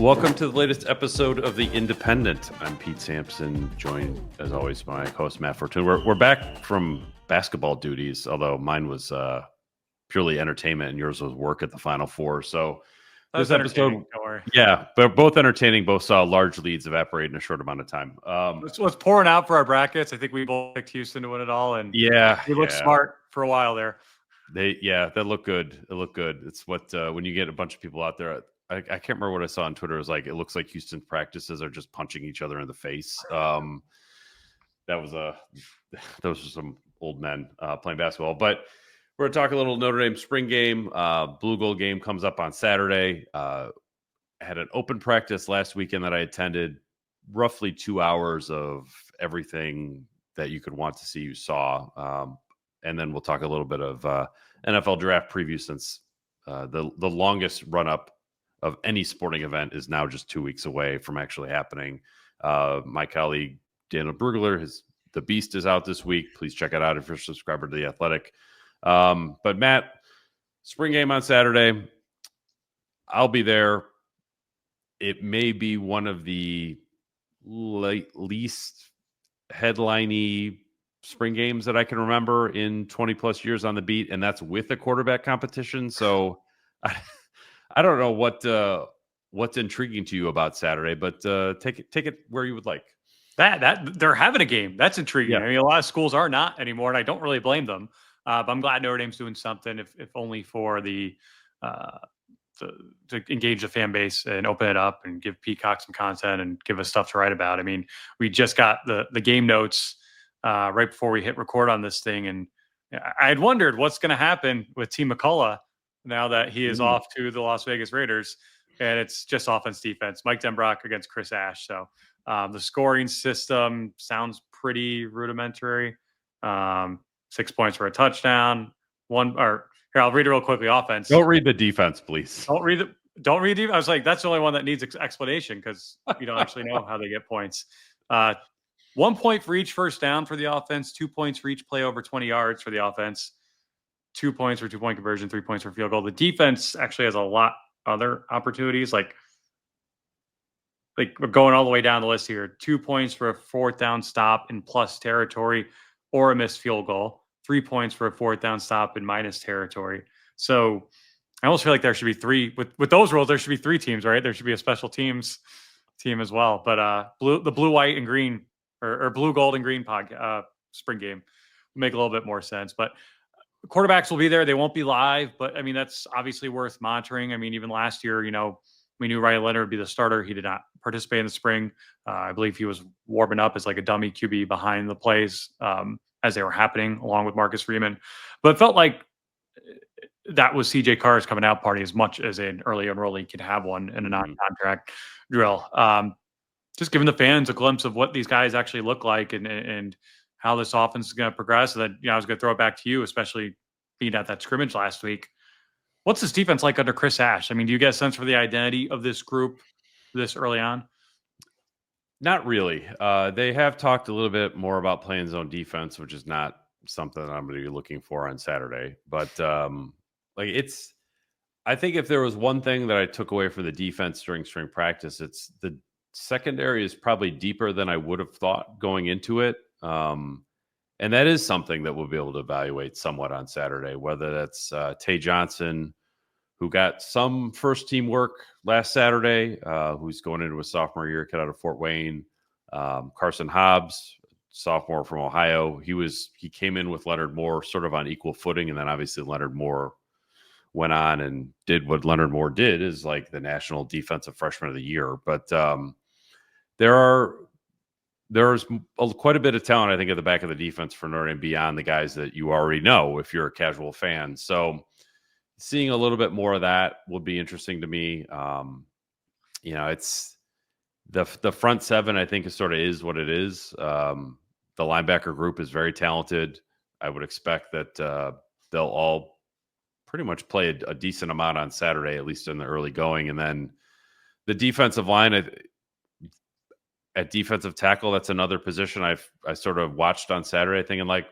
Welcome to the latest episode of The Independent. I'm Pete Sampson, joined, as always, by my host, Matt Fortuna. We're back from basketball duties, although mine was purely entertainment and yours was work at the Final Four. So this episode, yeah, but both entertaining, both saw large leads evaporate in a short amount of time. What's pouring out for our brackets. I think we both picked Houston to win it all, and we looked smart for a while there. They look good. It looked good. It's what when you get a bunch of people out there. I can't remember what I saw on Twitter. It was like, it looks like Houston practices are just punching each other in the face. Those were some old men playing basketball. But we're going to talk a little Notre Dame spring game. Blue Gold game comes up on Saturday. I had an open practice last weekend that I attended. Roughly 2 hours of everything that you could want to see, you saw. And then we'll talk a little bit of NFL draft preview, since the longest run-up of any sporting event is now just 2 weeks away from actually happening. My colleague, Daniel Brugler, The Beast is out this week. Please check it out if you're a subscriber to The Athletic. But Matt, spring game on Saturday. I'll be there. It may be one of the least headline-y spring games that I can remember in 20 plus years on the beat, and that's with a quarterback competition. So I don't know what's intriguing to you about Saturday, but take it where you would like. That they're having a game. That's intriguing. Yeah. I mean, a lot of schools are not anymore, and I don't really blame them. But I'm glad Notre Dame's doing something, if only for the to engage the fan base and open it up and give Peacock some content and give us stuff to write about. I mean, we just got the game notes right before we hit record on this thing, and I had wondered what's going to happen with Team McCullough now that he is off to the Las Vegas Raiders, and it's just offense defense. Mike Denbrock against Chris Ash. So the scoring system sounds pretty rudimentary. 6 points for a touchdown. Here, I'll read it real quickly. Offense. Don't read the defense, please. Don't read it. I was like, that's the only one that needs explanation, because you don't actually know how they get points. 1 point for each first down for the offense, 2 points for each play over 20 yards for the offense, 2 points for 2-point conversion, 3 points for field goal. The defense actually has a lot other opportunities, like we're going all the way down the list here. 2 points for a fourth down stop in plus territory or a missed field goal. 3 points for a fourth down stop in minus territory. So I almost feel like there should be three. With those rules, there should be 3 teams, right? There should be a special teams team as well. But the blue, white, and green, or blue, gold, and green spring game will make a little bit more sense. But quarterbacks will be there. They won't be live, but I mean, that's obviously worth monitoring. I mean, even last year, we knew Ryan Leonard would be the starter. He did not participate in the spring. I believe he was warming up as like a dummy QB behind the plays as they were happening, along with Marcus Freeman. But it felt like that was CJ Carr's coming out party, as much as an early enrollee could have one in a non-contract drill. Just giving the fans a glimpse of what these guys actually look like and how this offense is going to progress. And then, I was going to throw it back to you, especially being at that scrimmage last week. What's this defense like under Chris Ash? I mean, do you get a sense for the identity of this group this early on? Not really. They have talked a little bit more about playing zone defense, which is not something that I'm going to be looking for on Saturday. But I think if there was one thing that I took away from the defense during spring practice, it's the secondary is probably deeper than I would have thought going into it. And that is something that we'll be able to evaluate somewhat on Saturday, whether that's Tay Johnson, who got some first team work last Saturday, who's going into a sophomore year, kid out of Fort Wayne. Carson Hobbs, sophomore from Ohio. He came in with Leonard Moore sort of on equal footing. And then obviously Leonard Moore went on and did what Leonard Moore did, is like the National Defensive Freshman of the Year. But there's quite a bit of talent, I think, at the back of the defense for Notre Dame beyond the guys that you already know if you're a casual fan. So seeing a little bit more of that would be interesting to me. It's the front seven, I think, is what it is. The linebacker group is very talented. I would expect that they'll all pretty much play a decent amount on Saturday, at least in the early going. And then the defensive line at defensive tackle, that's another position I sort of watched on Saturday thinking like,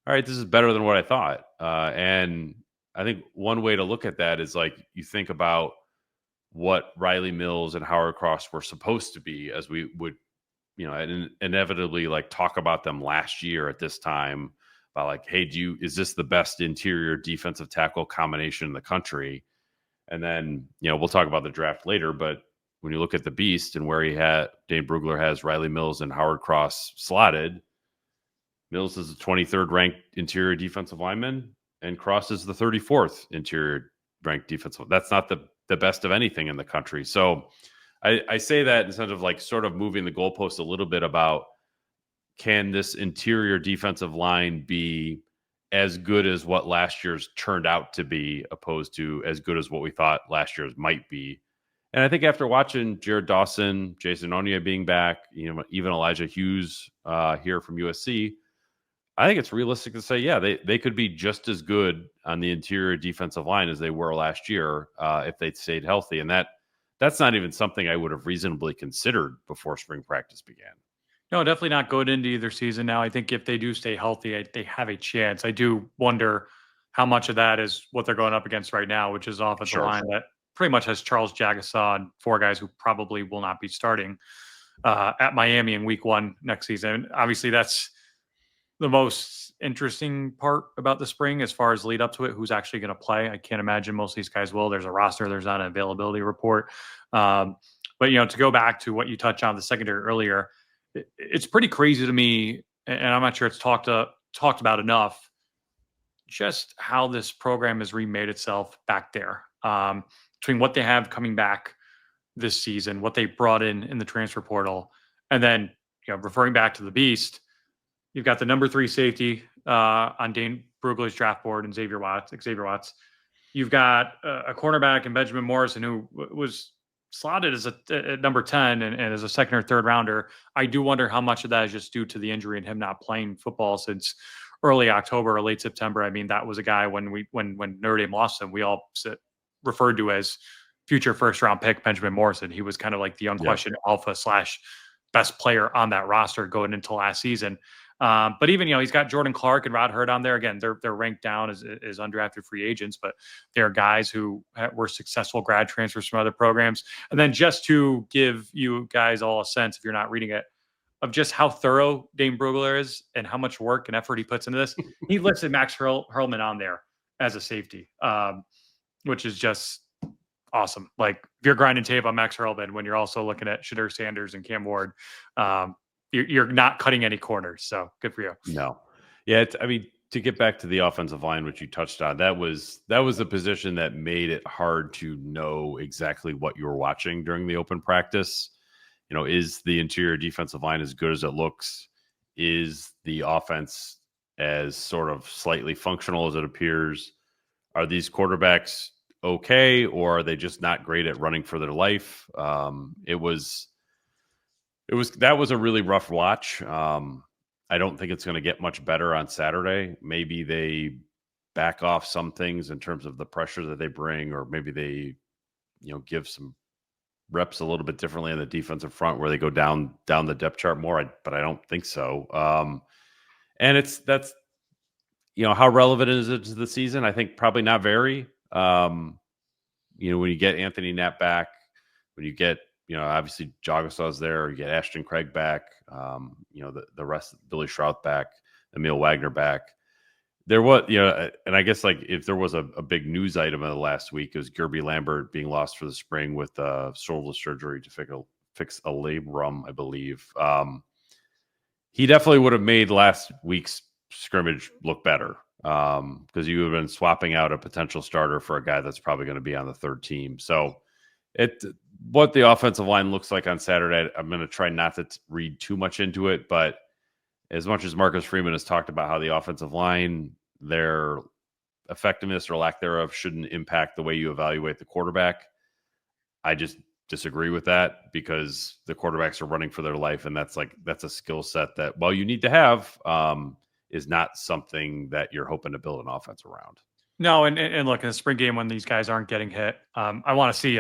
all right, this is better than what I thought. And I think one way to look at that is like, you think about what Riley Mills and Howard Cross were supposed to be, as we would, inevitably like talk about them last year at this time about like, hey, is this the best interior defensive tackle combination in the country? And then, we'll talk about the draft later, but when you look at the beast and where Dane Brugler has Riley Mills and Howard Cross slotted, Mills is the 23rd ranked interior defensive lineman and Cross is the 34th interior ranked defensive. That's not the best of anything in the country. So I say that in terms of like sort of moving the goalpost a little bit about, can this interior defensive line be as good as what last year's turned out to be, opposed to as good as what we thought last year's might be? And I think after watching Jared Dawson, Jason Onia being back, even Elijah Hughes here from USC, I think it's realistic to say, yeah, they could be just as good on the interior defensive line as they were last year if they stayed healthy. And that's not even something I would have reasonably considered before spring practice began. No, definitely not going into either season now. I think if they do stay healthy, they have a chance. I do wonder how much of that is what they're going up against right now, which is offensive line that pretty much has Charles Jagasaw and 4 guys who probably will not be starting at Miami in week 1 next season. Obviously, that's the most interesting part about the spring as far as lead up to it. Who's actually going to play? I can't imagine most of these guys will. There's a roster. There's not an availability report. But, to go back to what you touched on the secondary earlier, it's pretty crazy to me, and I'm not sure it's talked about enough, just how this program has remade itself back there. Between what they have coming back this season, what they brought in the transfer portal, and then referring back to the beast, you've got the number 3 safety on Dane Brugler's draft board and Xavier Watts. You've got a cornerback in Benjamin Morrison who was slotted as a number 10 and as a second or third rounder. I do wonder how much of that is just due to the injury and him not playing football since early October or late September. I mean, that was a guy when Notre Dame lost him, we all referred to as future first round pick Benjamin Morrison. He was kind of like the unquestioned alpha / best player on that roster going into last season. But even, he's got Jordan Clark and Rod Hurd on there. Again, they're ranked down as undrafted free agents, but they're guys who were successful grad transfers from other programs. And then just to give you guys all a sense, if you're not reading it, of just how thorough Dane Brugler is and how much work and effort he puts into this, he listed Max Hurlman on there as a safety, which is just awesome. Like, if you're grinding tape on Max Hurlman when you're also looking at Shadur Sanders and Cam Ward, you're not cutting any corners. So good for you. No. Yeah. To get back to the offensive line, which you touched on, that was the position that made it hard to know exactly what you were watching during the open practice. Is the interior defensive line as good as it looks? Is the offense as sort of slightly functional as it appears? Are these quarterbacks okay, or are they just not great at running for their life? That was a really rough watch. I don't think it's going to get much better on Saturday. Maybe they back off some things in terms of the pressure that they bring, or maybe they, give some reps a little bit differently on the defensive front where they go down the depth chart more. But I don't think so. And that's how relevant is it to the season? I think probably not very. When you get Anthony Knapp back, when you get, obviously Jagasaw's there, you get Ashton Craig back, the rest, Billy Shrout back, Emil Wagner back. There was, and I guess like if there was a big news item of the last week, it was Gerby Lambert being lost for the spring with shoulder surgery to fix a labrum, I believe. He definitely would have made last week's scrimmage look better because you would have been swapping out a potential starter for a guy that's probably going to be on the third team. So what the offensive line looks like on Saturday, I'm going to try not to read too much into it, but as much as Marcus Freeman has talked about how the offensive line, their effectiveness or lack thereof shouldn't impact the way you evaluate the quarterback, I just disagree with that because the quarterbacks are running for their life, and that's a skill set that, while you need to have, is not something that you're hoping to build an offense around. No, and look, in the spring game when these guys aren't getting hit, I want to see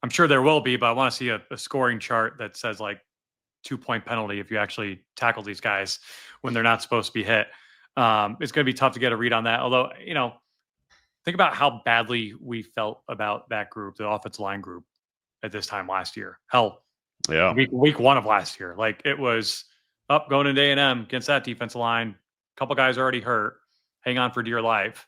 I'm sure there will be, but I want to see a scoring chart that says like 2-point penalty if you actually tackle these guys when they're not supposed to be hit. It's going to be tough to get a read on that. Although, think about how badly we felt about that group, the offensive line group, at this time last year. Hell, Yeah. week one of last year. Like it was up going into A&M against that defensive line. A couple guys already hurt. Hang on for dear life.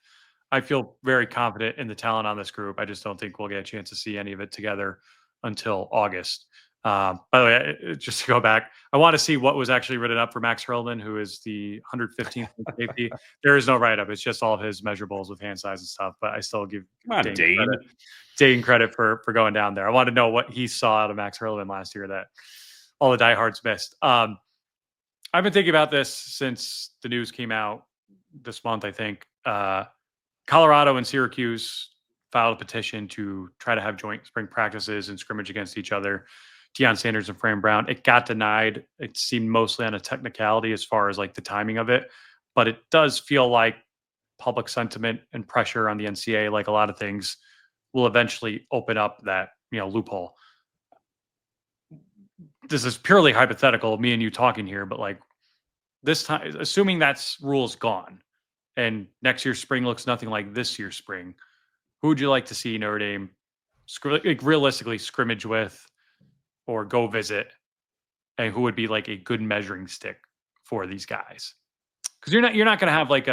I feel very confident in the talent on this group. I just don't think we'll get a chance to see any of it together until August. By the way, just to go back, I want to see what was actually written up for Max Hurlman, who is the 115th safety. There is no write-up. It's just all of his measurables with hand size and stuff. But I still give Dane credit for going down there. I want to know what he saw out of Max Hurlman last year that all the diehards missed. I've been thinking about this since the news came out this month, I think. Colorado and Syracuse filed a petition to try to have joint spring practices and scrimmage against each other. Deion Sanders and Fran Brown, it got denied. It seemed mostly on a technicality as far as like the timing of it, but it does feel like public sentiment and pressure on the NCAA, like a lot of things, will eventually open up that, loophole. This is purely hypothetical, me and you talking here, but like this time, assuming that's rule's gone and next year's spring looks nothing like this year's spring, who would you like to see Notre Dame realistically scrimmage with or go visit, and who would be like a good measuring stick for these guys? Because you're not going to have like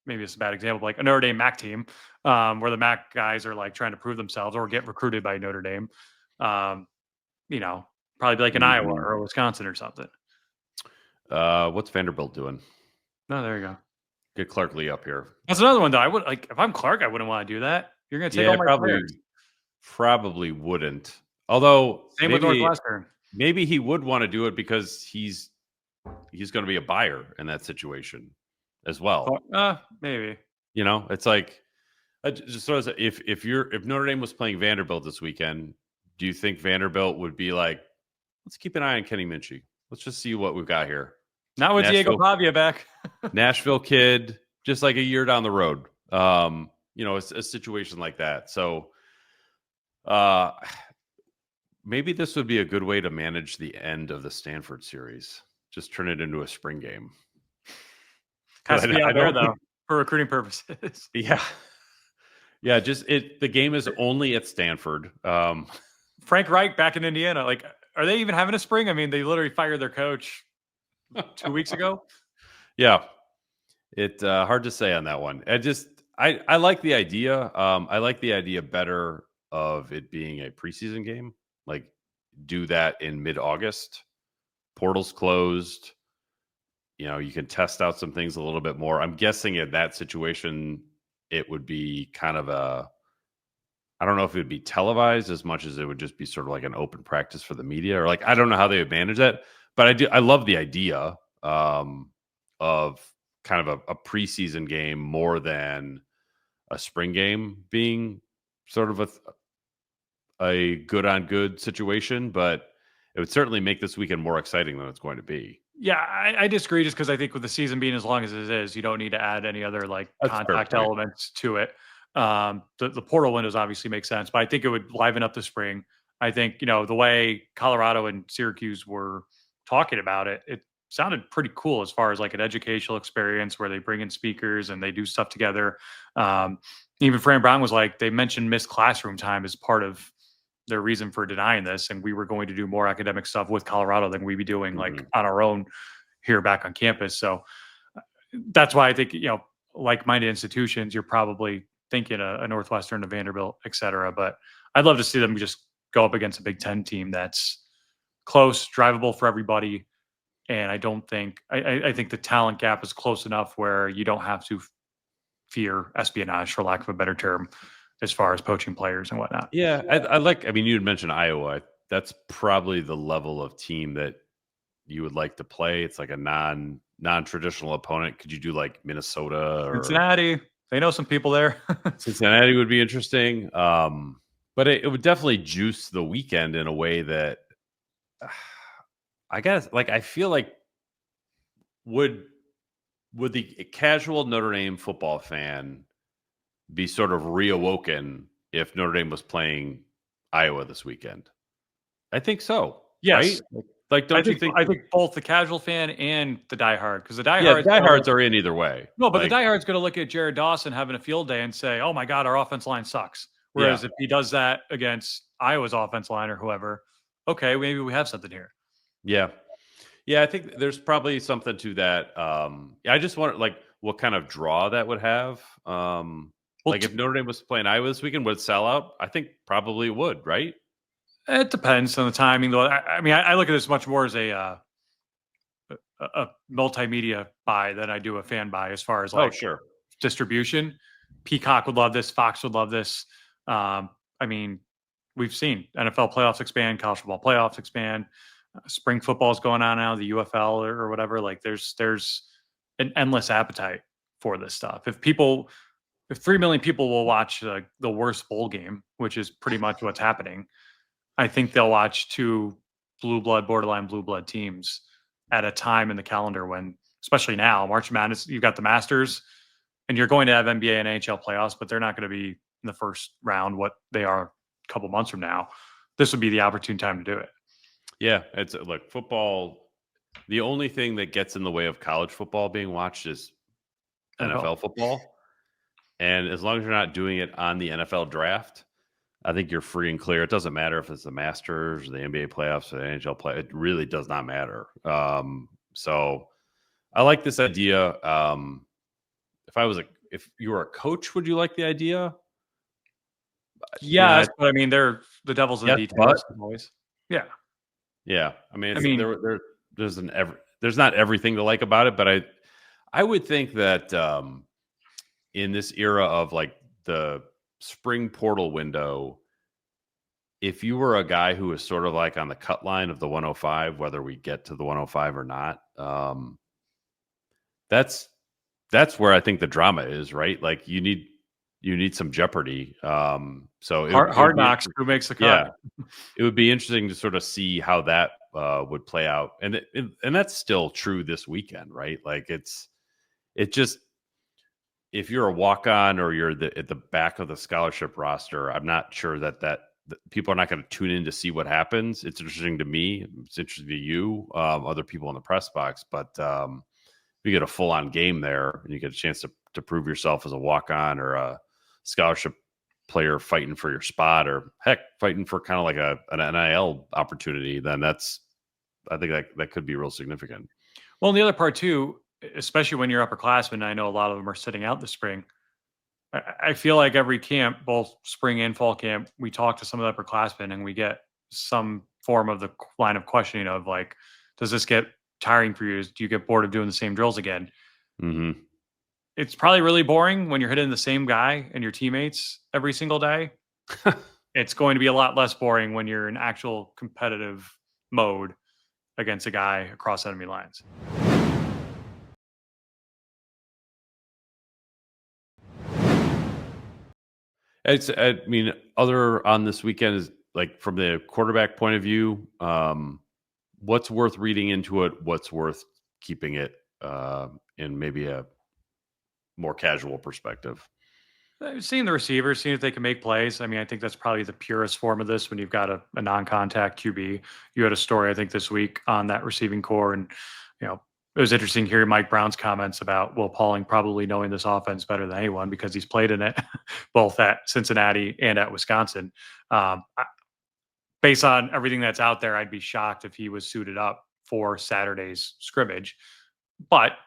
maybe it's a bad example, like a Notre Dame MAC team where the MAC guys are like trying to prove themselves or get recruited by Notre Dame. Probably be like an Iowa or Wisconsin or something. What's Vanderbilt doing? No, there you go. Get Clark Lee up here. That's another one though. I would like if I'm Clark, I wouldn't want to do that. You're going to take all my players. Probably wouldn't. Although same with Northwestern. Maybe he would want to do it because he's going to be a buyer in that situation as well. Maybe. It's like just sort of if Notre Dame was playing Vanderbilt this weekend, do you think Vanderbilt would be like, let's keep an eye on Kenny Minchey. Let's just see what we've got here. Not with Diego Pavia back. Nashville kid, just like a year down the road. It's a situation like that. So maybe this would be a good way to manage the end of the Stanford series. Just turn it into a spring game. Has to be out there, though, for recruiting purposes. Yeah. Yeah, the game is only at Stanford. Frank Reich back in Indiana. Like, are they even having a spring? I mean, they literally fired their coach 2 weeks ago. Yeah. It's hard to say on that one. I like the idea. I like the idea better of it being a preseason game. Like, do that in mid-August. Portal's closed. You can test out some things a little bit more. I'm guessing in that situation, it would be kind of I don't know if it would be televised as much as it would just be sort of like an open practice for the media, or like, I don't know how they would manage that, but I love the idea of kind of a preseason game more than a spring game being sort of a good on good situation, but it would certainly make this weekend more exciting than it's going to be. Yeah, I disagree just because I think with the season being as long as it is, you don't need to add any other like contact elements to it. The portal windows obviously make sense, but I think it would liven up the spring. I think, the way Colorado and Syracuse were talking about it, it sounded pretty cool as far as like an educational experience where they bring in speakers and they do stuff together. Even Fran Brown was like, they mentioned missed classroom time as part of their reason for denying this. And we were going to do more academic stuff with Colorado than we'd be doing like on our own here back on campus. So that's why I think, like-minded institutions, you're probably thinking a Northwestern, a Vanderbilt, et cetera. But I'd love to see them just go up against a Big Ten team that's close, drivable for everybody. And I don't think, I think the talent gap is close enough where you don't have to fear espionage, for lack of a better term, as far as poaching players and whatnot. Yeah, you had mentioned Iowa. That's probably the level of team that you would like to play. It's like a non-traditional opponent. Could you do like Minnesota or Cincinnati? They know some people there. Cincinnati would be interesting. But it would definitely juice the weekend in a way that I guess, like, I feel like would the casual Notre Dame football fan be sort of reawoken if Notre Dame was playing Iowa this weekend? I think so. Yes. Right? Like, don't you think? I think both the casual fan and the diehard, because the diehards, diehards are in either way. No, but the diehard's going to look at Jared Dawson having a field day and say, "Oh my God, our offense line sucks." Whereas if he does that against Iowa's offensive line or whoever, okay, maybe we have something here. Yeah. Yeah, I think there's probably something to that. I just wonder, like, what kind of draw that would have. Well, Like, if Notre Dame was playing Iowa this weekend, would it sell out? I think probably it would, right? it depends on the timing, though. I mean, I look at this much more as a multimedia buy than I do a fan buy as far as Oh, like sure. distribution. Peacock would love this. Fox would love this. I mean, we've seen NFL playoffs expand, college football playoffs expand. Spring football is going on now, the UFL or whatever. Like there's an endless appetite for this stuff. If 3 million people will watch the worst bowl game, which is pretty much what's happening, I think they'll watch two borderline blue blood teams at a time in the calendar when, especially now, March Madness, you've got the Masters, and you're going to have NBA and NHL playoffs, but they're not going to be in the first round what they are a couple months from now. This would be the opportune time to do it. Yeah, it's look, football. The only thing that gets in the way of college football being watched is NFL football. And as long as you're not doing it on the NFL draft, I think you're free and clear. It doesn't matter if it's the Masters, the NBA playoffs, or the NHL play. It really does not matter. So I like this idea. If you were a coach, would you like the idea? Yeah, but I mean, they're the devil's in the details always. Yeah. Yeah. I mean, there's not everything to like about it, but I would think that in this era of like the spring portal window, if you were a guy who was sort of like on the cut line of the 105, whether we get to the 105 or not, that's where I think the drama is, right? Like you need some jeopardy. So hard knocks, who makes the cut? Yeah, it would be interesting to sort of see how that would play out, and that's still true this weekend, right? Like it just, if you're a walk on or you're at the back of the scholarship roster, I'm not sure that people are not going to tune in to see what happens. It's interesting to me. It's interesting to you, other people in the press box, but you get a full on game there and you get a chance to prove yourself as a walk on or a scholarship player fighting for your spot, or heck, fighting for kind of like an NIL opportunity, then I think that could be real significant. Well, and the other part too, especially when you're upperclassmen, I know a lot of them are sitting out this spring. I feel like every camp, both spring and fall camp, we talk to some of the upperclassmen and we get some form of the line of questioning of like, does this get tiring for you? Do you get bored of doing the same drills again? Mm-hmm. It's probably really boring when you're hitting the same guy and your teammates every single day. It's going to be a lot less boring when you're in actual competitive mode against a guy across enemy lines. I mean, other on this weekend is like from the quarterback point of view, what's worth reading into it? What's worth keeping it in maybe a more casual perspective? Seeing the receivers, seeing if they can make plays. I mean, I think that's probably the purest form of this when you've got a non-contact QB. You had a story, I think, this week on that receiving core. And, it was interesting hearing Mike Brown's comments about Will Pauling probably knowing this offense better than anyone because he's played in it both at Cincinnati and at Wisconsin. Based on everything that's out there, I'd be shocked if he was suited up for Saturday's scrimmage. But,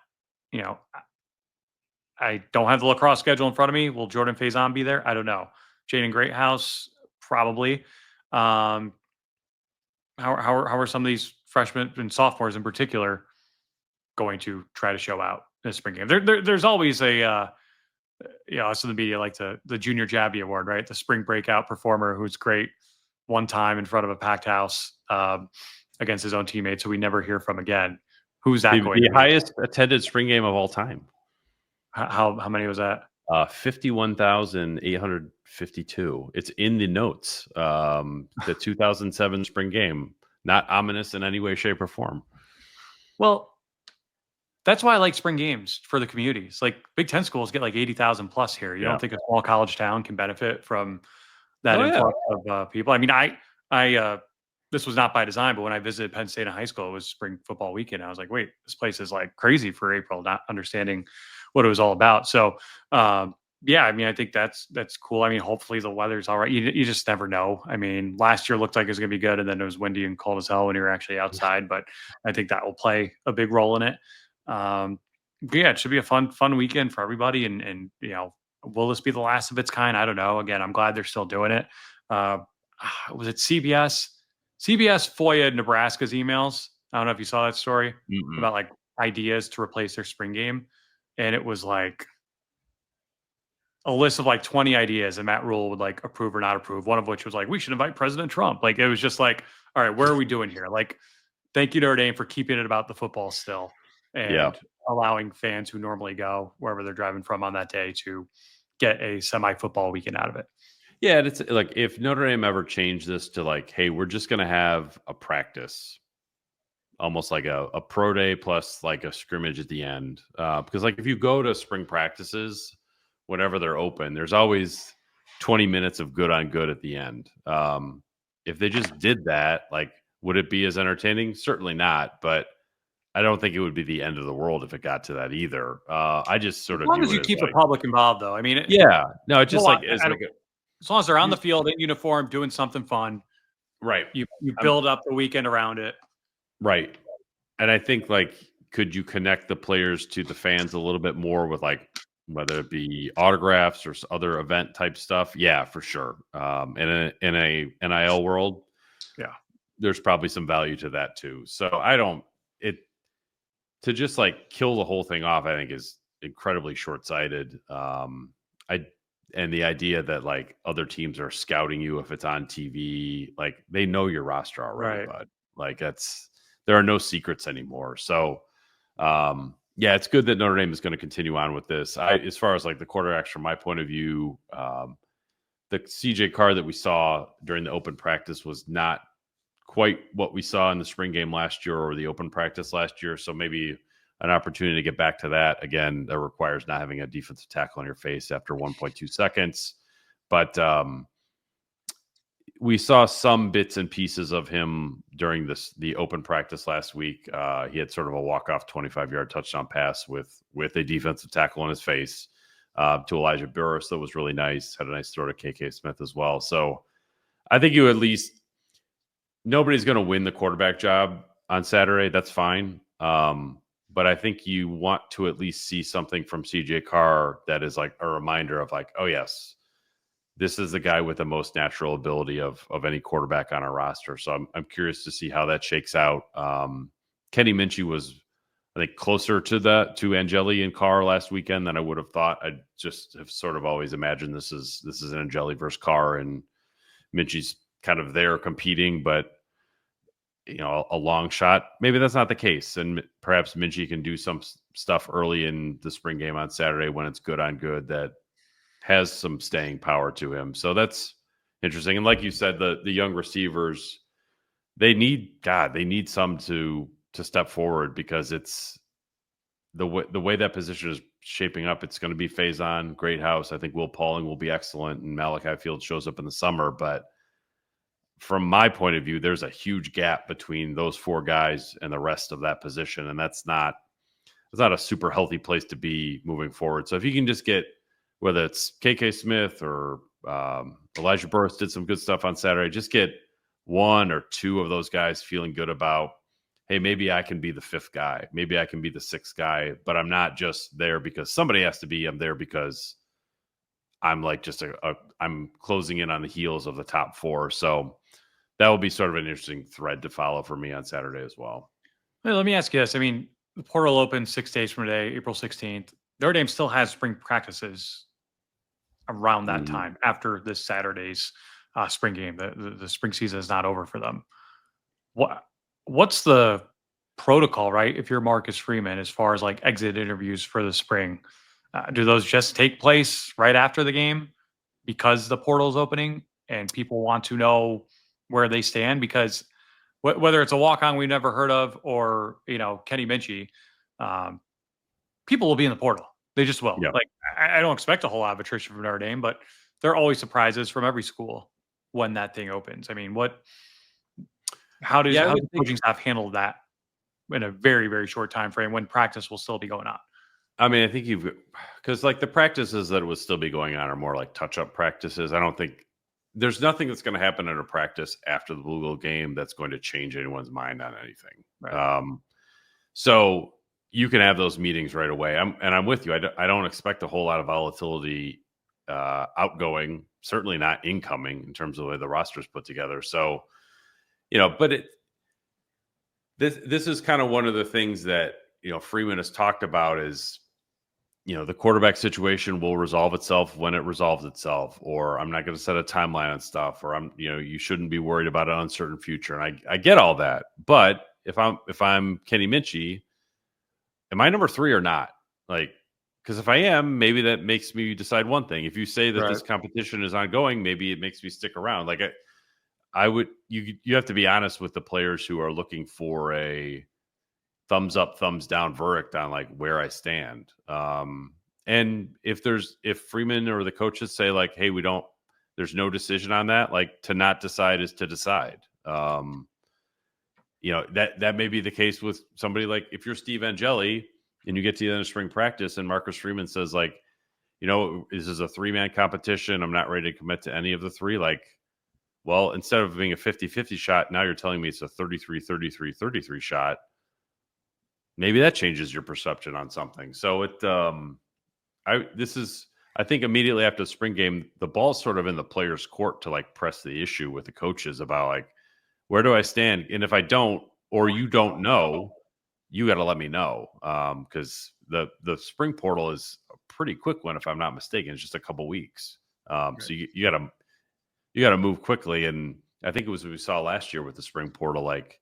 I don't have the lacrosse schedule in front of me. Will Jordan Faison be there? I don't know. Jaden Greathouse, probably. How are some of these freshmen and sophomores in particular going to try to show out in the spring game? There's always a, us in the media like the Junior Jabby Award, right? The spring breakout performer who's great one time in front of a packed house against his own teammates who we never hear from again. Who's that going to be? The highest attended spring game of all time. How many was that? 51,852. It's in the notes. The 2007 spring game, not ominous in any way, shape, or form. Well, that's why I like spring games for the communities. Like Big Ten schools get like 80,000 plus here. You don't think a small college town can benefit from that influx of people? I mean, I this was not by design, but when I visited Penn State in high school, it was spring football weekend. I was like, wait, this place is like crazy for April, not understanding what it was all about. So Yeah, I mean, I think that's cool. I mean, hopefully the weather's all right. You just never know. I mean, last year looked like it was going to be good, and then it was windy and cold as hell when you were actually outside. But I think that will play a big role in it. But yeah, it should be a fun weekend for everybody. And will this be the last of its kind? I don't know. Again, I'm glad they're still doing it. Uh, was it CBS? CBS FOIA Nebraska's emails. I don't know if you saw that story Mm-mm. about like ideas to replace their spring game, and it was like a list of like 20 ideas, and Matt Rule would like approve or not approve. One of which was like, we should invite President Trump. Like, it was just like, all right, where are we doing here? Like, thank you, Notre Dame, for keeping it about the football still Yeah. and allowing fans who normally go wherever they're driving from on that day to get a semi football weekend out of it. Yeah, it's like if Notre Dame ever changed this to like, hey, we're just going to have a practice, almost like a pro day plus like a scrimmage at the end. Because like if you go to spring practices, whenever they're open, there's always 20 minutes of good on good at the end. If they just did that, like, would it be as entertaining? Certainly not. But I don't think it would be the end of the world if it got to that either. I just As sort of long as view you it as keep the like, public involved, though. I mean, yeah, no, it's just like as like a, as long as they're on you the just- field in uniform doing something fun, right, you I'm, build up the weekend around it. right. And I think like, could you connect the players to the fans a little bit more with like whether it be autographs or other event type stuff? Yeah, for sure. In a NIL world, Yeah. there's probably some value to that too. So I don't it to just like kill the whole thing off. I think is incredibly short sighted. I and the idea that like other teams are scouting you if it's on TV, like they know your roster already, Right. bud. Like there are no secrets anymore. So yeah, it's good that Notre Dame is going to continue on with this. As far as like the quarterbacks from my point of view, the CJ Carr that we saw during the open practice was not quite what we saw in the spring game last year or the open practice last year. So maybe an opportunity to get back to that. Again, that requires not having a defensive tackle on your face after 1.2 seconds. But we saw some bits and pieces of him during the open practice last week. He had sort of a walk-off 25-yard touchdown pass with a defensive tackle on his face to Elijah Burris. That was really nice. Had a nice throw to KK Smith as well. So I think you at least nobody's going to win the quarterback job on Saturday. That's fine. But I think you want to at least see something from CJ Carr that is like a reminder of like, oh yes, this is the guy with the most natural ability of any quarterback on our roster. So I'm curious to see how that shakes out. Kenny Minchey was, I think, closer to Angeli and Carr last weekend than I would have thought. I just have sort of always imagined this is an Angeli versus Carr, and Minchey's kind of there competing, but a long shot. Maybe that's not the case, and perhaps Minchey can do some stuff early in the spring game on Saturday when it's good on good that has some staying power to him. So that's interesting. And like you said, the young receivers, they need some to step forward because it's the way that position is shaping up. It's going to be Faison, Greathouse. I think Will Pauling will be excellent, and Malachi Field shows up in the summer. But from my point of view, there's a huge gap between those four guys and the rest of that position, and it's not a super healthy place to be moving forward. So if you can just get, whether it's KK Smith or Elijah Burris did some good stuff on Saturday, just get one or two of those guys feeling good about, hey, maybe I can be the fifth guy. Maybe I can be the sixth guy, but I'm not just there because somebody has to be. I'm there because I'm like just I'm closing in on the heels of the top four. So that will be sort of an interesting thread to follow for me on Saturday as well. Hey, let me ask you this. I mean, the portal opens 6 days from today, April 16th. Notre Dame still has spring practices around that time after this Saturday's spring game. The spring season is not over for them. What's the protocol, right? If you're Marcus Freeman, as far as like exit interviews for the spring, do those just take place right after the game because the portal's opening and people want to know where they stand? Because whether it's a walk-on we've never heard of or Kenny Minchey, people will be in the portal. They just will. Yeah. Like I don't expect a whole lot of attrition from Notre Dame, but there are always surprises from every school when that thing opens. I mean, how does the coaching staff handle that in a very, very short time frame when practice will still be going on? I mean, I think because like the practices that would still be going on are more like touch-up practices. I don't think there's nothing that's going to happen in a practice after the Louisville game that's going to change anyone's mind on anything. Right. So you can have those meetings right away. I'm with you. I don't expect a whole lot of volatility outgoing, certainly not incoming in terms of the way the roster is put together. So, but this is kind of one of the things that, Freeman has talked about is, the quarterback situation will resolve itself when it resolves itself, or I'm not going to set a timeline on stuff, or you shouldn't be worried about an uncertain future. And I get all that. But if I'm Kenny Minchey, am I number 3 or not? Like, because if I am, maybe that makes me decide one thing. If you say that this competition is ongoing, maybe it makes me stick around. Like I would, you have to be honest with the players who are looking for a thumbs up, thumbs down verdict on like where I stand. And if Freeman or the coaches say like, hey, there's no decision on that, like to not decide is to decide. That may be the case with somebody like if you're Steve Angeli and you get to the end of spring practice and Marcus Freeman says like, this is a 3-man competition. I'm not ready to commit to any of the 3. Like, well, instead of being a 50-50 shot, now you're telling me it's a 33-33-33 shot. Maybe that changes your perception on something. So I think immediately after the spring game, the ball's sort of in the player's court to like press the issue with the coaches about like, where do I stand? And if I don't, or you don't know, you got to let me know. Because the spring portal is a pretty quick one, if I'm not mistaken. It's just a couple weeks. So you got to move quickly. And I think it was what we saw last year with the spring portal. Like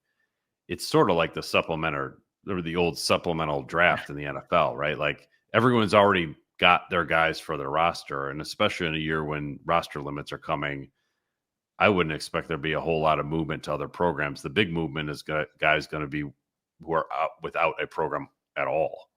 it's sort of like the old supplemental draft in the NFL, right? Like everyone's already got their guys for their roster. And especially in a year when roster limits are coming, I wouldn't expect there to be a whole lot of movement to other programs. The big movement is guys going to be who are out without a program at all.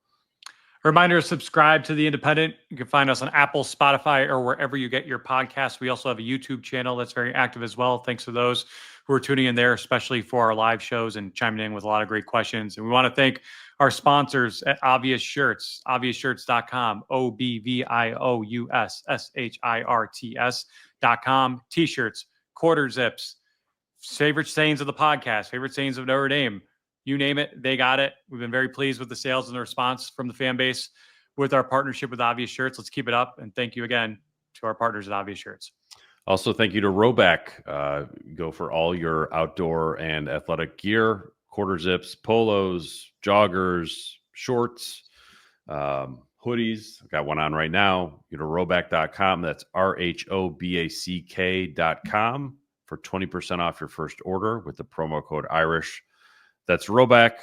Reminder, subscribe to The Independent. You can find us on Apple, Spotify, or wherever you get your podcasts. We also have a YouTube channel that's very active as well. Thanks to those who are tuning in there, especially for our live shows and chiming in with a lot of great questions. And we want to thank our sponsors at Obvious Shirts, obviousshirts.com, OBVIOUSSHIRTS.com. T-shirts, quarter zips, favorite sayings of the podcast, favorite sayings of Notre Dame. You name it, they got it. We've been very pleased with the sales and the response from the fan base with our partnership with Obvious Shirts. Let's keep it up. And thank you again to our partners at Obvious Shirts. Also, thank you to Roback. Go for all your outdoor and athletic gear, quarter zips, polos, joggers, shorts, hoodies. I've got one on right now. You go to roback.com. That's RHOBACK.com for 20% off your first order with the promo code Irish. That's Roback,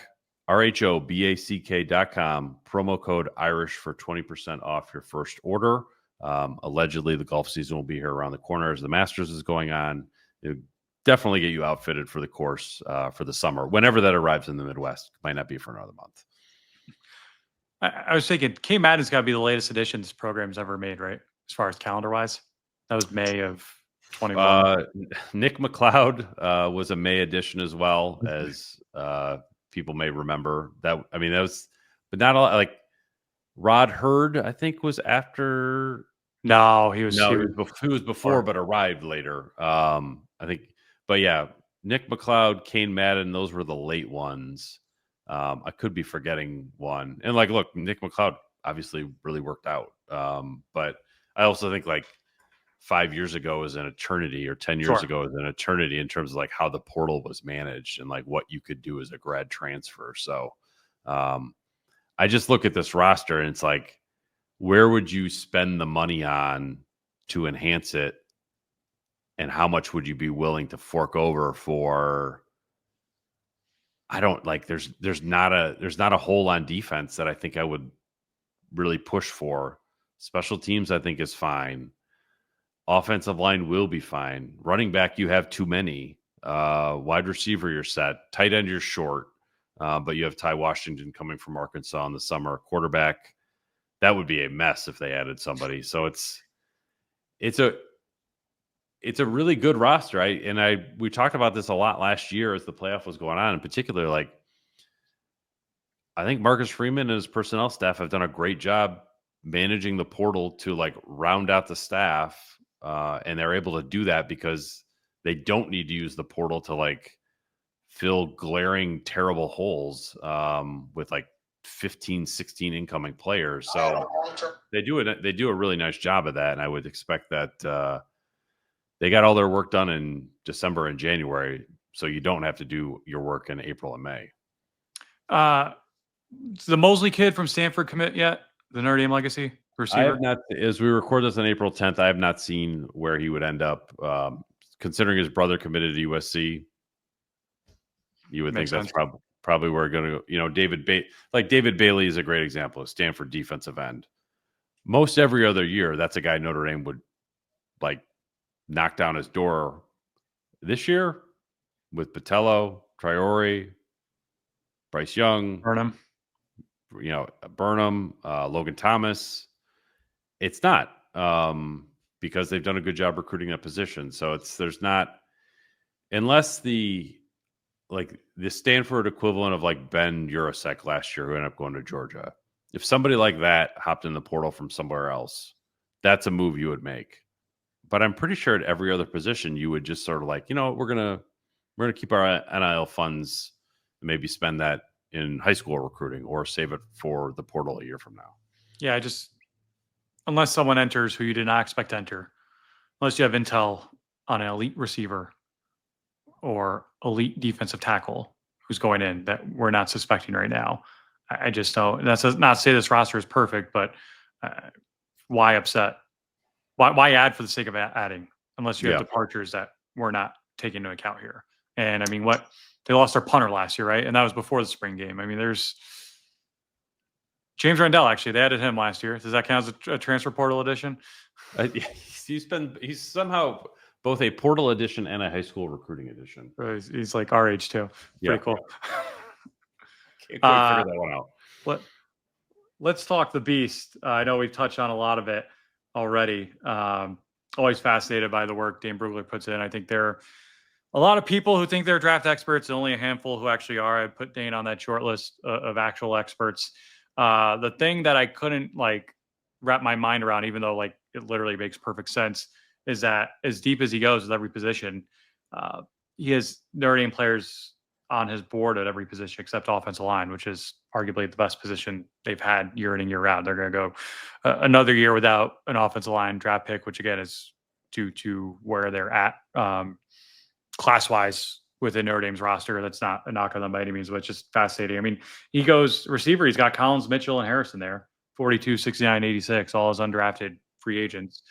RHOBACK.com, promo code Irish for 20% off your first order. Allegedly, the golf season will be here around the corner as the Masters is going on. It'll definitely get you outfitted for the course for the summer, whenever that arrives in the Midwest. Might not be for another month. I was thinking, K Madden's got to be the latest edition this program's ever made, right? As far as calendar-wise. That was May of 21. Nick McLeod was a May edition as well, as people may remember. That was, but not a lot. Like Rod Hurd, I think, was after. No, he was before, but arrived later. I think, but yeah, Nick McLeod, Kane Madden, those were the late ones. I could be forgetting one. And like, look, Nick McLeod obviously really worked out. But I also think like 5 years ago is an eternity, or 10 years ago is an eternity in terms of like how the portal was managed and like what you could do as a grad transfer. So I just look at this roster and it's like, where would you spend the money on to enhance it? And how much would you be willing to fork over for? I don't like, there's not a hole on defense that I think I would really push for. Special teams, I think, is fine. Offensive line will be fine. Running back, you have too many. Wide receiver, you're set. Tight end, you're short. But you have Ty Washington coming from Arkansas in the summer. Quarterback, that would be a mess if they added somebody. So it's a really good roster. We talked about this a lot last year as the playoff was going on. In particular, like I think Marcus Freeman and his personnel staff have done a great job managing the portal to like round out the staff. And they're able to do that because they don't need to use the portal to like fill glaring, terrible holes with like 15, 16 incoming players. So they do a really nice job of that. And I would expect that they got all their work done in December and January. So you don't have to do your work in April and May. The Mosley kid from Stanford commit yet? The Notre Dame legacy receiver? I have not, as we record this on April 10th, I have not seen where he would end up. Considering his brother committed to USC, you would think that's probably where going to go. You know, David Bailey is a great example of Stanford defensive end. Most every other year, that's a guy Notre Dame would like knock down his door. This year, with Patello, Traore, Bryce Young, Burnham, Logan Thomas, it's not because they've done a good job recruiting that position. So there's not, unless the Stanford equivalent of like Ben Urasek last year who ended up going to Georgia. If somebody like that hopped in the portal from somewhere else, that's a move you would make. But I'm pretty sure at every other position you would just sort of like, we're gonna keep our NIL funds and maybe spend that in high school recruiting or save it for the portal a year from now. Yeah, unless someone enters who you did not expect to enter, unless you have intel on an elite receiver or elite defensive tackle who's going in that we're not suspecting right now. I just don't. That's not to say this roster is perfect, but why upset? Why add for the sake of adding? Unless you have departures that we're not taking into account here. And I mean, they lost their punter last year, right? And that was before the spring game. I mean, there's James Randall. Actually, they added him last year. Does that count as a transfer portal edition? He's somehow both a portal edition and a high school recruiting edition. He's like our age too. Pretty cool. Can't quite figure that one out. Let's talk the beast. I know we've touched on a lot of it already. Always fascinated by the work Dane Brugler puts in. I think there are a lot of people who think they're draft experts and only a handful who actually are. I put Dane on that short list of actual experts. The thing that I couldn't wrap my mind around, even though it literally makes perfect sense, is that as deep as he goes with every position, he has Notre Dame players on his board at every position except offensive line, which is arguably the best position they've had year in and year out. They're going to go another year without an offensive line draft pick, which again is due to where they're at class-wise within Notre Dame's roster. That's not a knock on them by any means, but it's just fascinating. I mean, he goes receiver. He's got Collins, Mitchell, and Harrison there, 42, 69, 86, all as undrafted free agents.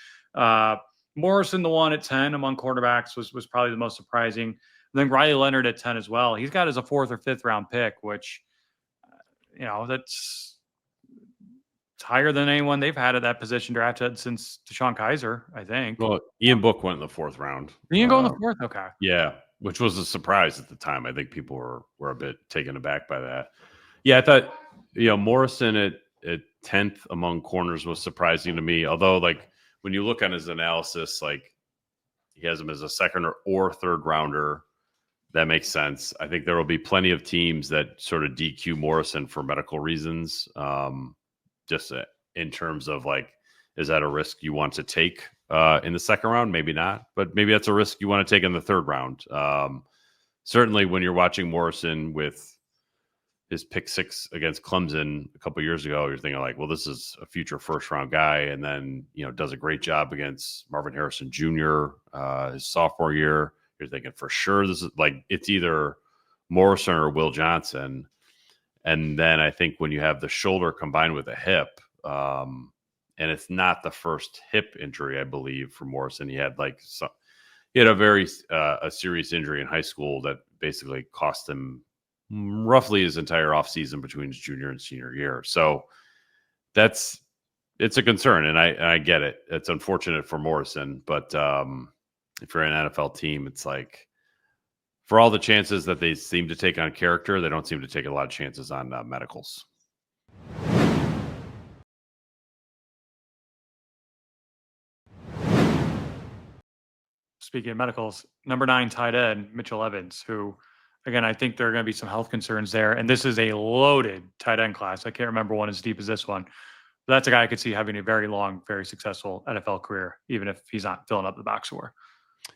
Morrison, the one at 10 among quarterbacks, was probably the most surprising. And then Riley Leonard at 10 as well. He's got as a 4th or 5th round pick, which, that's higher than anyone they've had at that position drafted since DeShone Kizer, I think. Well, Ian Book went in the 4th round. Ian go in the 4th? Okay. Yeah, which was a surprise at the time. I think people were a bit taken aback by that. Yeah, I thought, Morrison at 10th among corners was surprising to me. Although, when you look on his analysis, he has him as a 2nd or 3rd rounder. That makes sense. I think there will be plenty of teams that sort of DQ Morrison for medical reasons. Just in terms of is that a risk you want to take in the 2nd round? Maybe not, but maybe that's a risk you want to take in the 3rd round. Certainly when you're watching Morrison with his pick 6 against Clemson a couple years ago, you're thinking well, this is a future 1st round guy. And then, does a great job against Marvin Harrison Jr. His sophomore year. You're thinking for sure this is it's either Morrison or Will Johnson. And then I think when you have the shoulder combined with a hip, and it's not the first hip injury, I believe, for Morrison. He had a very a serious injury in high school that basically cost him roughly his entire offseason between his junior and senior year. So it's a concern, and I get it. It's unfortunate for Morrison, but if you're an NFL team, it's for all the chances that they seem to take on character, they don't seem to take a lot of chances on medicals. Speaking of medicals, number 9 tight end Mitchell Evans, who again, I think there are going to be some health concerns there. And this is a loaded tight end class. I can't remember one as deep as this one. But that's a guy I could see having a very long, very successful NFL career, even if he's not filling up the box score.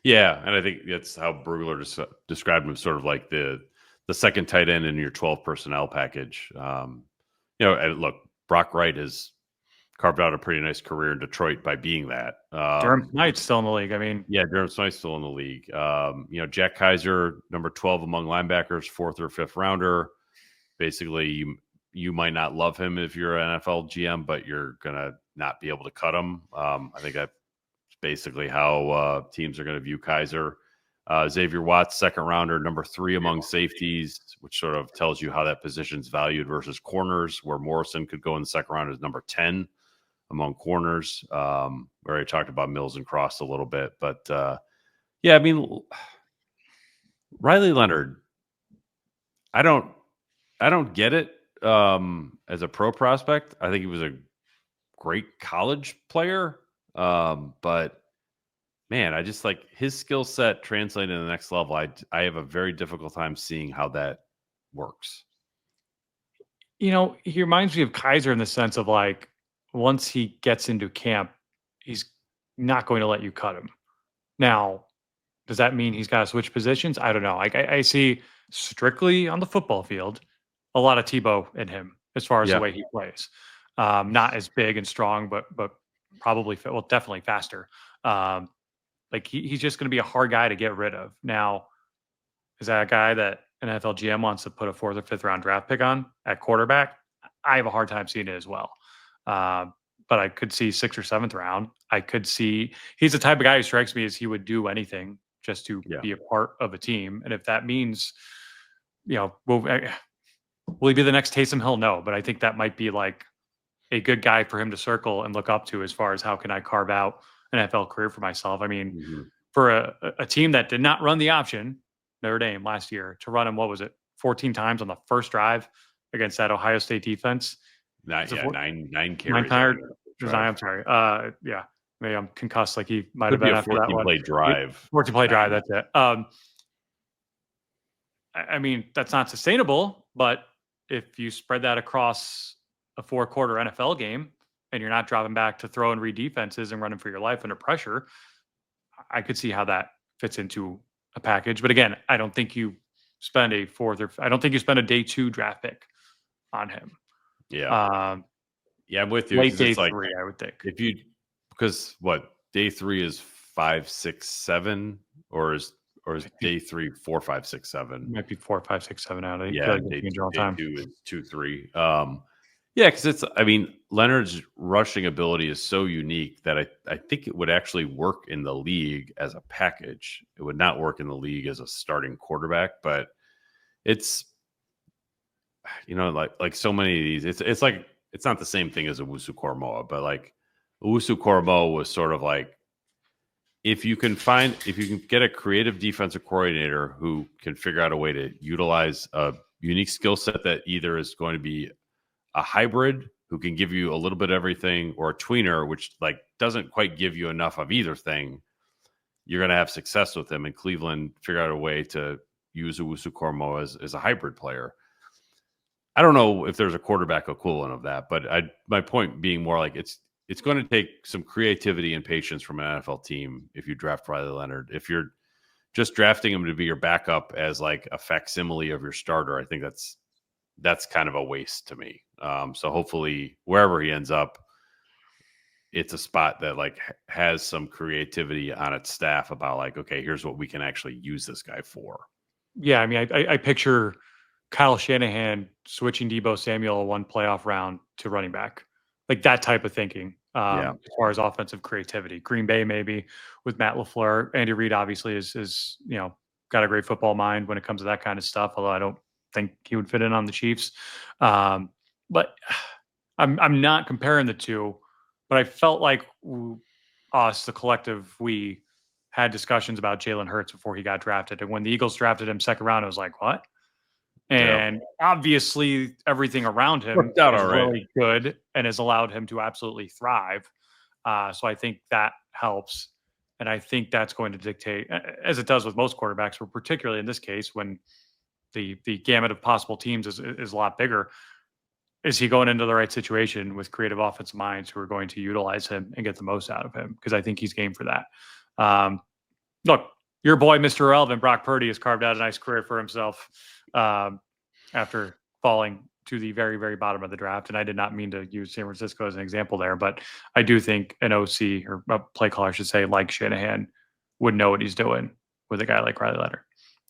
Yeah, and I think that's how Brugler described him, sort of like the second tight end in your 12 personnel package. And look, Brock Wright has carved out a pretty nice career in Detroit by being that. Durham Knight's still in the league. I mean, yeah, Durham Smythe's still in the league. Jack Kaiser, number 12 among linebackers, 4th or 5th rounder. Basically, you might not love him if you're an NFL GM, but you're gonna not be able to cut him. I think that's basically how teams are going to view Kaiser. Xavier Watts, 2nd rounder, number 3 among safeties, which sort of tells you how that position's valued versus corners, where Morrison could go in the 2nd round as number 10 among corners. We already talked about Mills and Cross a little bit, but yeah, I mean, Riley Leonard, I don't get it as a pro prospect. I think he was a great college player, but man, I just like his skill set translating to the next level. I have a very difficult time seeing how that works. he reminds me of Kaiser in the sense of like, once he gets into camp, he's not going to let you cut him. Now, does that mean he's got to switch positions? I don't know. I see strictly on the football field a lot of Tebow in him as far as the way he plays. Not as big and strong, but probably definitely faster. Like he's just going to be a hard guy to get rid of. Now, is that a guy that an NFL GM wants to put a 4th or 5th round draft pick on at quarterback? I have a hard time seeing it as well. But I could see 6th or 7th round. I could see he's the type of guy who strikes me as he would do anything just to be a part of a team. And if that means, will he be the next Taysom Hill? No, but I think that might be like a good guy for him to circle and look up to as far as how can I carve out an NFL career for myself. I mean, for a team that did not run the option, Notre Dame last year, to run him, 14 times on the first drive against that Ohio State defense. Nine carries. I'm sorry. Yeah, maybe I'm concussed like he might have been after that one. 14-play drive. 14-play drive, that's it. I mean, that's not sustainable, but if you spread that across a 4-quarter NFL game and you're not dropping back to throw and read defenses and running for your life under pressure, I could see how that fits into a package. But again, I don't think you spend a day 2 draft pick on him. Yeah. Yeah, I'm with you. Late day 3, I would think. Because day 3 is 5, 6, 7, or is day 3 4, 5, 6, 7? It might be 4, 5, 6, 7 out. Yeah, day 2 is 2, 3. Yeah, because Leonard's rushing ability is so unique that I think it would actually work in the league as a package. It would not work in the league as a starting quarterback, but it's like so many of these. It's like it's not the same thing as Owusu Koramoah, but like Owusu Koramoah was sort of like if you can get a creative defensive coordinator who can figure out a way to utilize a unique skill set that either is going to be a hybrid who can give you a little bit of everything, or a tweener, which like doesn't quite give you enough of either thing, you're going to have success with him. And Cleveland figured out a way to use Owusu Koramoah as a hybrid player. I don't know if there's a quarterback equivalent of that, but my point being more like it's going to take some creativity and patience from an NFL team if you draft Riley Leonard. If you're just drafting him to be your backup as like a facsimile of your starter, I think that's kind of a waste to me. So hopefully wherever he ends up, it's a spot that like has some creativity on its staff about like, okay, here's what we can actually use this guy for. Yeah. I mean, I picture Kyle Shanahan switching Deebo Samuel one playoff round to running back, like that type of thinking. As far as offensive creativity, Green Bay maybe with Matt LaFleur. Andy Reid obviously is got a great football mind when it comes to that kind of stuff. Although I don't think he would fit in on the Chiefs. But I'm not comparing the two. But I felt like the collective, we had discussions about Jalen Hurts before he got drafted, and when the Eagles drafted him 2nd round, I was like, what? And obviously everything around him is really good and has allowed him to absolutely thrive. So I think that helps. And I think that's going to dictate, as it does with most quarterbacks, but particularly in this case, when the gamut of possible teams is a lot bigger. Is he going into the right situation with creative offensive minds who are going to utilize him and get the most out of him? Because I think he's game for that. Look, your boy, Mr. Irrelevant, Brock Purdy, has carved out a nice career for himself after falling to the very, very bottom of the draft. And I did not mean to use San Francisco as an example there, but I do think an OC or a play caller, I should say, like Shanahan, would know what he's doing with a guy like Riley Leonard.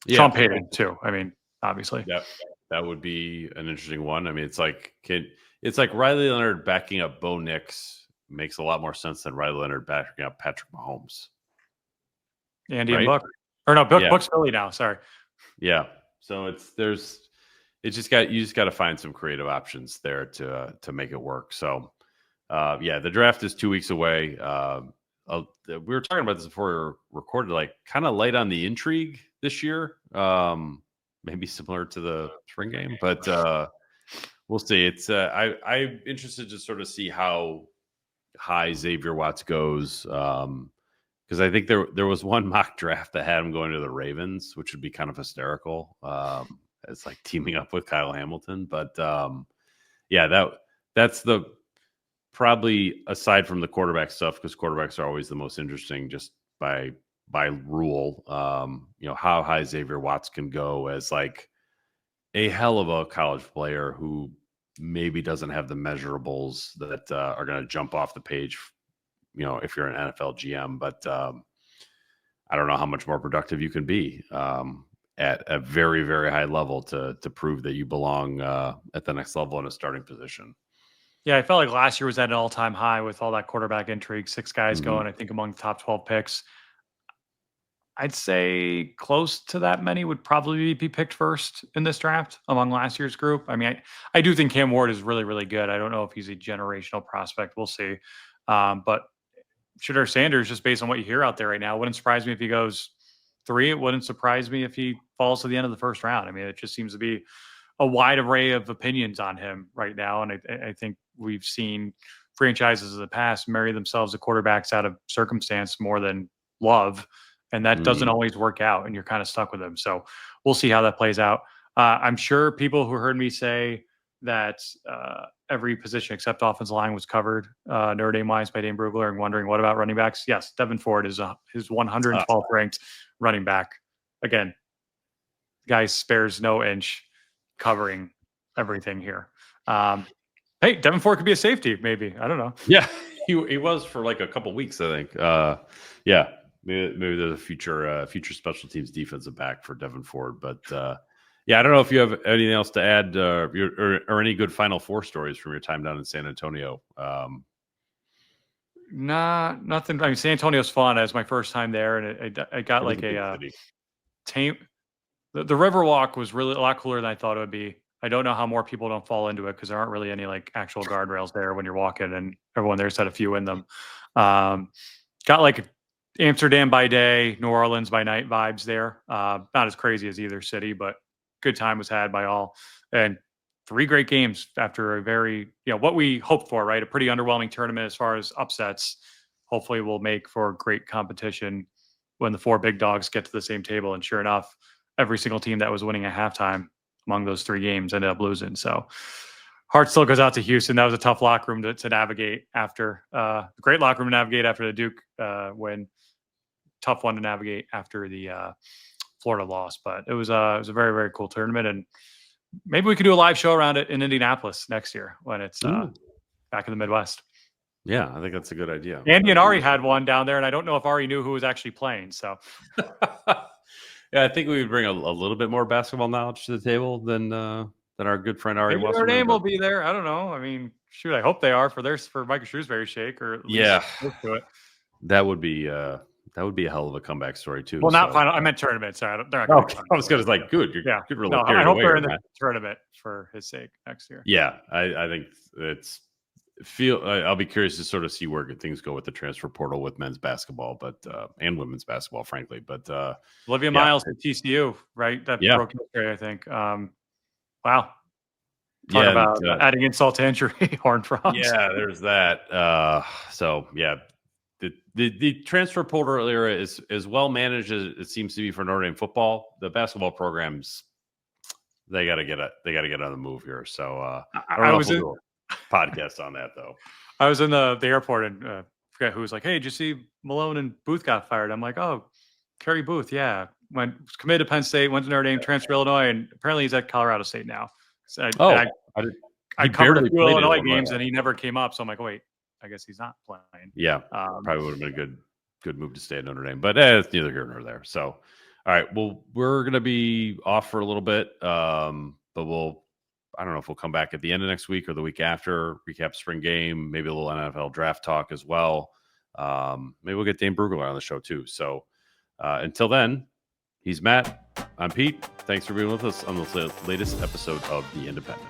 Yeah. Sean Payton, too. I mean, obviously. Yep. That would be an interesting one. I mean, it's like Riley Leonard backing up Bo Nix makes a lot more sense than Riley Leonard backing up Patrick Mahomes. Andy and Buck. Or no, Buck's Philly now. Sorry. Yeah. So you just got to find some creative options there to make it work. So the draft is 2 weeks away. We were talking about this before we recorded, like kind of light on the intrigue this year. Maybe similar to the spring game, but we'll see. It's I'm interested to sort of see how high Xavier Watts goes, because I think there was one mock draft that had him going to the Ravens, which would be kind of hysterical. It's like teaming up with Kyle Hamilton, but that's the probably, aside from the quarterback stuff, because quarterbacks are always the most interesting just by rule, how high Xavier Watts can go as like a hell of a college player who maybe doesn't have the measurables that are going to jump off the page, if you're an NFL GM, but I don't know how much more productive you can be at a very, very high level to prove that you belong at the next level in a starting position. Yeah, I felt like last year was at an all-time high with all that quarterback intrigue, 6 guys going, I think, among the top 12 picks. I'd say close to that many would probably be picked first in this draft among last year's group. I mean, I do think Cam Ward is really, really good. I don't know if he's a generational prospect. We'll see. But Shedeur Sanders, just based on what you hear out there right now, wouldn't surprise me if he goes 3. It wouldn't surprise me if he falls to the end of the first round. I mean, it just seems to be a wide array of opinions on him right now. And I think we've seen franchises in the past marry themselves to quarterbacks out of circumstance more than love. And that doesn't always work out, and you're kind of stuck with them. So we'll see how that plays out. I'm sure people who heard me say that every position except offensive line was covered Notre Dame-wise by Dane Brugler and wondering, what about running backs? Yes, Devin Ford is his 112th ranked running back. Again, guy spares no inch covering everything here. Hey, Devin Ford could be a safety, maybe. I don't know. Yeah, he was for like a couple weeks, I think. Maybe there's a future special teams defensive back for Devin Ford, but I don't know if you have anything else to add or any good Final Four stories from your time down in San Antonio. Nah, nothing. I mean, San Antonio's fun. It was my first time there, and I got like a tame. The Riverwalk was really a lot cooler than I thought it would be. I don't know how more people don't fall into it because there aren't really any like actual guardrails there when you're walking, and everyone there's had a few in them. Got like Amsterdam by day, New Orleans by night vibes there. Not as crazy as either city, but good time was had by all. And 3 great games after a very, what we hoped for, right? A pretty underwhelming tournament as far as upsets. Hopefully we'll make for great competition when the 4 big dogs get to the same table. And sure enough, every single team that was winning at halftime among those 3 games ended up losing. So heart still goes out to Houston. That was a tough locker room to navigate after. Great locker room to navigate after the Duke win. Tough one to navigate after the Florida loss, but it was a very, very cool tournament, and maybe we could do a live show around it in Indianapolis next year when it's back in the Midwest. Yeah, I think that's a good idea. Andy and Ari had one down there, and I don't know if Ari knew who was actually playing. So, I think we would bring a little bit more basketball knowledge to the table than our good friend Ari. Maybe their name will be there. I don't know. I mean, shoot, I hope they are for Micah Shrewsbury Shake, or at least to it. That would be a hell of a comeback story too. Well, not final. I meant tournament. Sorry, I was going to like, good. You're really I hope they're in the tournament for his sake next year. Yeah, I think I'll be curious to sort of see where things go with the transfer portal with men's basketball, but and women's basketball, frankly. But Olivia Miles at TCU, right? That broke history, I think. Wow. Talk about adding insult to injury, Horned Frogs. Yeah, there's that. The transfer portal era is well managed as it seems to be for Notre Dame football. The basketball program's They got to get on the move here. So I I don't know was if in, we'll do a podcast on that though. I was in the airport and forget who was like, "Hey, did you see Malone and Booth got fired?" I'm like, "Oh, Kerry Booth, yeah, was committed to Penn State, went to Notre Dame, transferred to Illinois, and apparently he's at Colorado State now." So I covered a few Illinois games and he never came up. So I'm like, wait, I guess he's not playing. Yeah, probably would have been a good move to stay at Notre Dame, but it's neither here nor there. So, all right, well, we're gonna be off for a little bit, but I don't know if we'll come back at the end of next week or the week after, recap spring game, maybe a little NFL draft talk as well. Maybe we'll get Dane Brugler on the show too. So until then, he's Matt. I'm Pete. Thanks for being with us on the latest episode of The Independent.